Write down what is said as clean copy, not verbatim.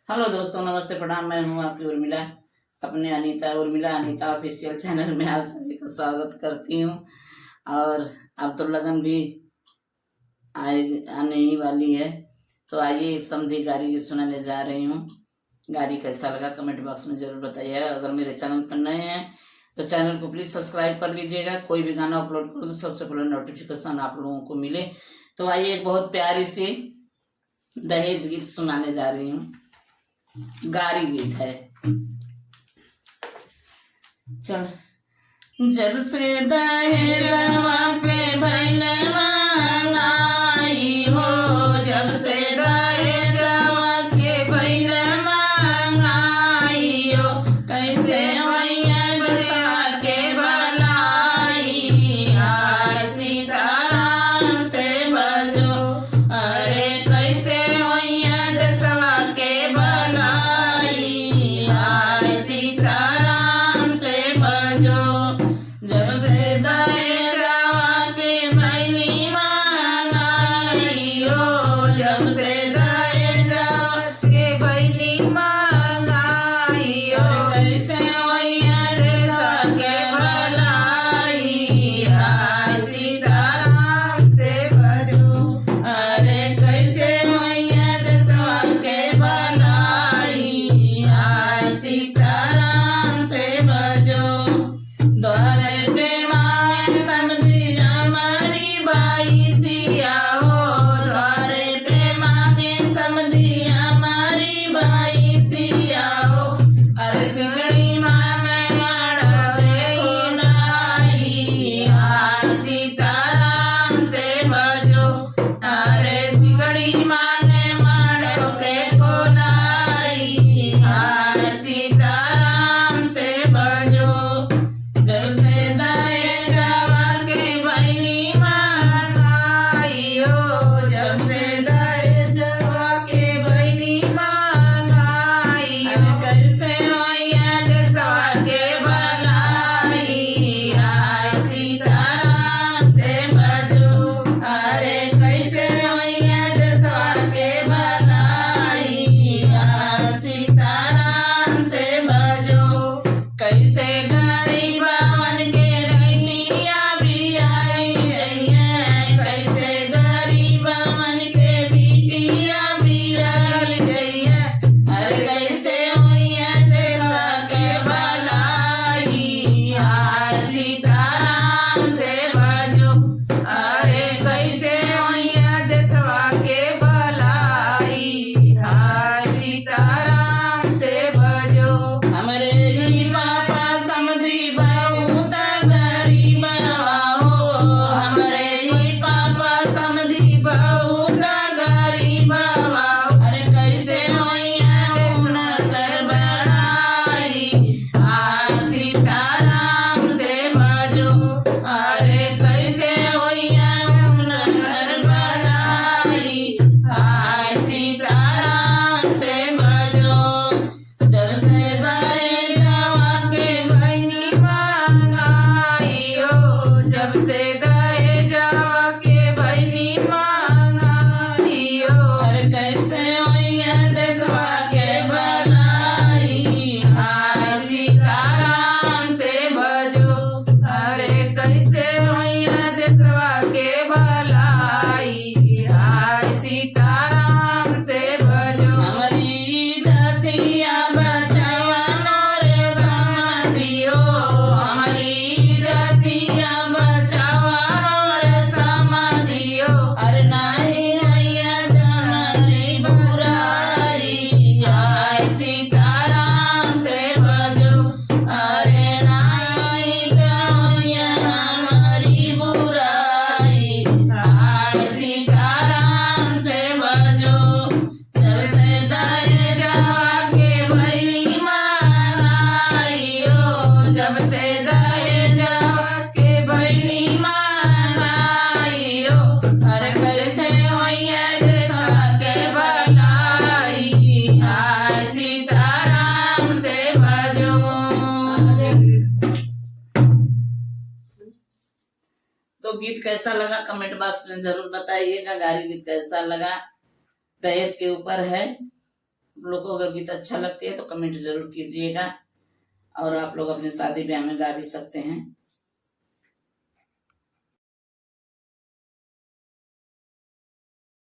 Hello दोस्तों, नमस्ते, प्रणाम। मैं हूं आपकी उर्मिला, अपने उर्मिला अनीता ऑफिशियल चैनल में आप सभी का स्वागत करती हूं। और अब तो लगन भी आने ही वाली है, तो आइए एक समधी गारी की सुनाने जा रही हूँ। गारी कैसा लगा कमेंट बॉक्स में जरूर बताइए। अगर मेरे चैनल पर नए हैं तो चैनल को प्लीज सब्सक्राइब कर लीजिएगा। कोई भी गाना अपलोड करूँ तो सबसे पहले नोटिफिकेशन आप लोगों को मिले। तो आइए एक बहुत प्यारी सी दहेज गीत सुनाने जा रही हूँ। गारी गीत है। चल जब से दहेजवा के भइल महंगाई हो, जब से दहेजवा के भइल महंगाई हो, कैसे होइया दशा के भलाई। हाय सीताराम से बजो, अरे कैसे होइया दशा के भलाई। हाय सीताराम से बजो, जब से दहेजवा के भइली महंगाई हो, जब से दहेजवा के भइली महंगाई हो, कैसे होइया दशा के भलाई। हाय सीताराम से बजो, अरे कैसे होइया दशा के भलाई। हाय सीताराम से बजो, द्वारे पे माय समझी हमारी बाई सिया हो, द्वारे पे मांगे समझी हमारी बाई सिया हो। अरे सिगड़ी माँ में मड़वे ही नाई। हाय सीताराम से बजो, अरे सिगड़ी मांगे मड़ो के खोलाई। हाय सीताराम से बजो, जब से दहेजवा के भइली महंगाई हो, जब से दहेजवा के भइली महंगाई हो, कैसे होइया दशा के भलाई। हाय सीताराम से बजो, अरे कैसे होइया दशा के भलाई। हाय सीताराम से बजो, कैसे गरीबवन के डैनिया भी आई जइए, कैसे गरीबवन के बिटिया भी आई जइए। अरे कैसे होइया दशा के भलाई। हाय सीताराम से बजो, अरे कैसे होइया दशा के भलाई। हाय सीताराम से बजो, हमरे ही पापा समझी बहुत गरीब हो, हमरे ही पापा समझी बहुत गरीब हो। अरे कैसे होइया दशा के भलाई। हाय सीताराम से बजो, अरे कैसे होइया दशा के भलाई। हाय सीताराम से बजो, जब से दहेजवा के भइली महंगाई हो, जब से दहेजवा के भइली महंगाई हो, अरे कैसे होइया दशा के भलाई। हाय सीताराम से बजो, अरे कैसे होइया दशा के भलाई। हाय सीताराम से बजो, हमारी जातिया बचावनो रे समधियो, हमारी जातिया बचावनो रे समधियो। अरे नाही होइया जनरी बुराई। हाय सीताराम से बजो, अरे नाही होइया हमारी बुराई। हाय सीताराम से बजो, जब से दहेजवा के भइली महंगाई हो, जब से दहेजवा के भइली महंगाई हो, अरे कैसे होइया दशा के भलाई। हाय सीताराम से बजो। तो गीत कैसा लगा कमेंट बॉक्स में जरूर बताइएगा। गारी गीत कैसा लगा, दहेज के ऊपर है। लोग को अगर गीत अच्छा लगती है तो कमेंट जरूर कीजिएगा। और आप लोग अपने शादी ब्याह में गा भी सकते हैं।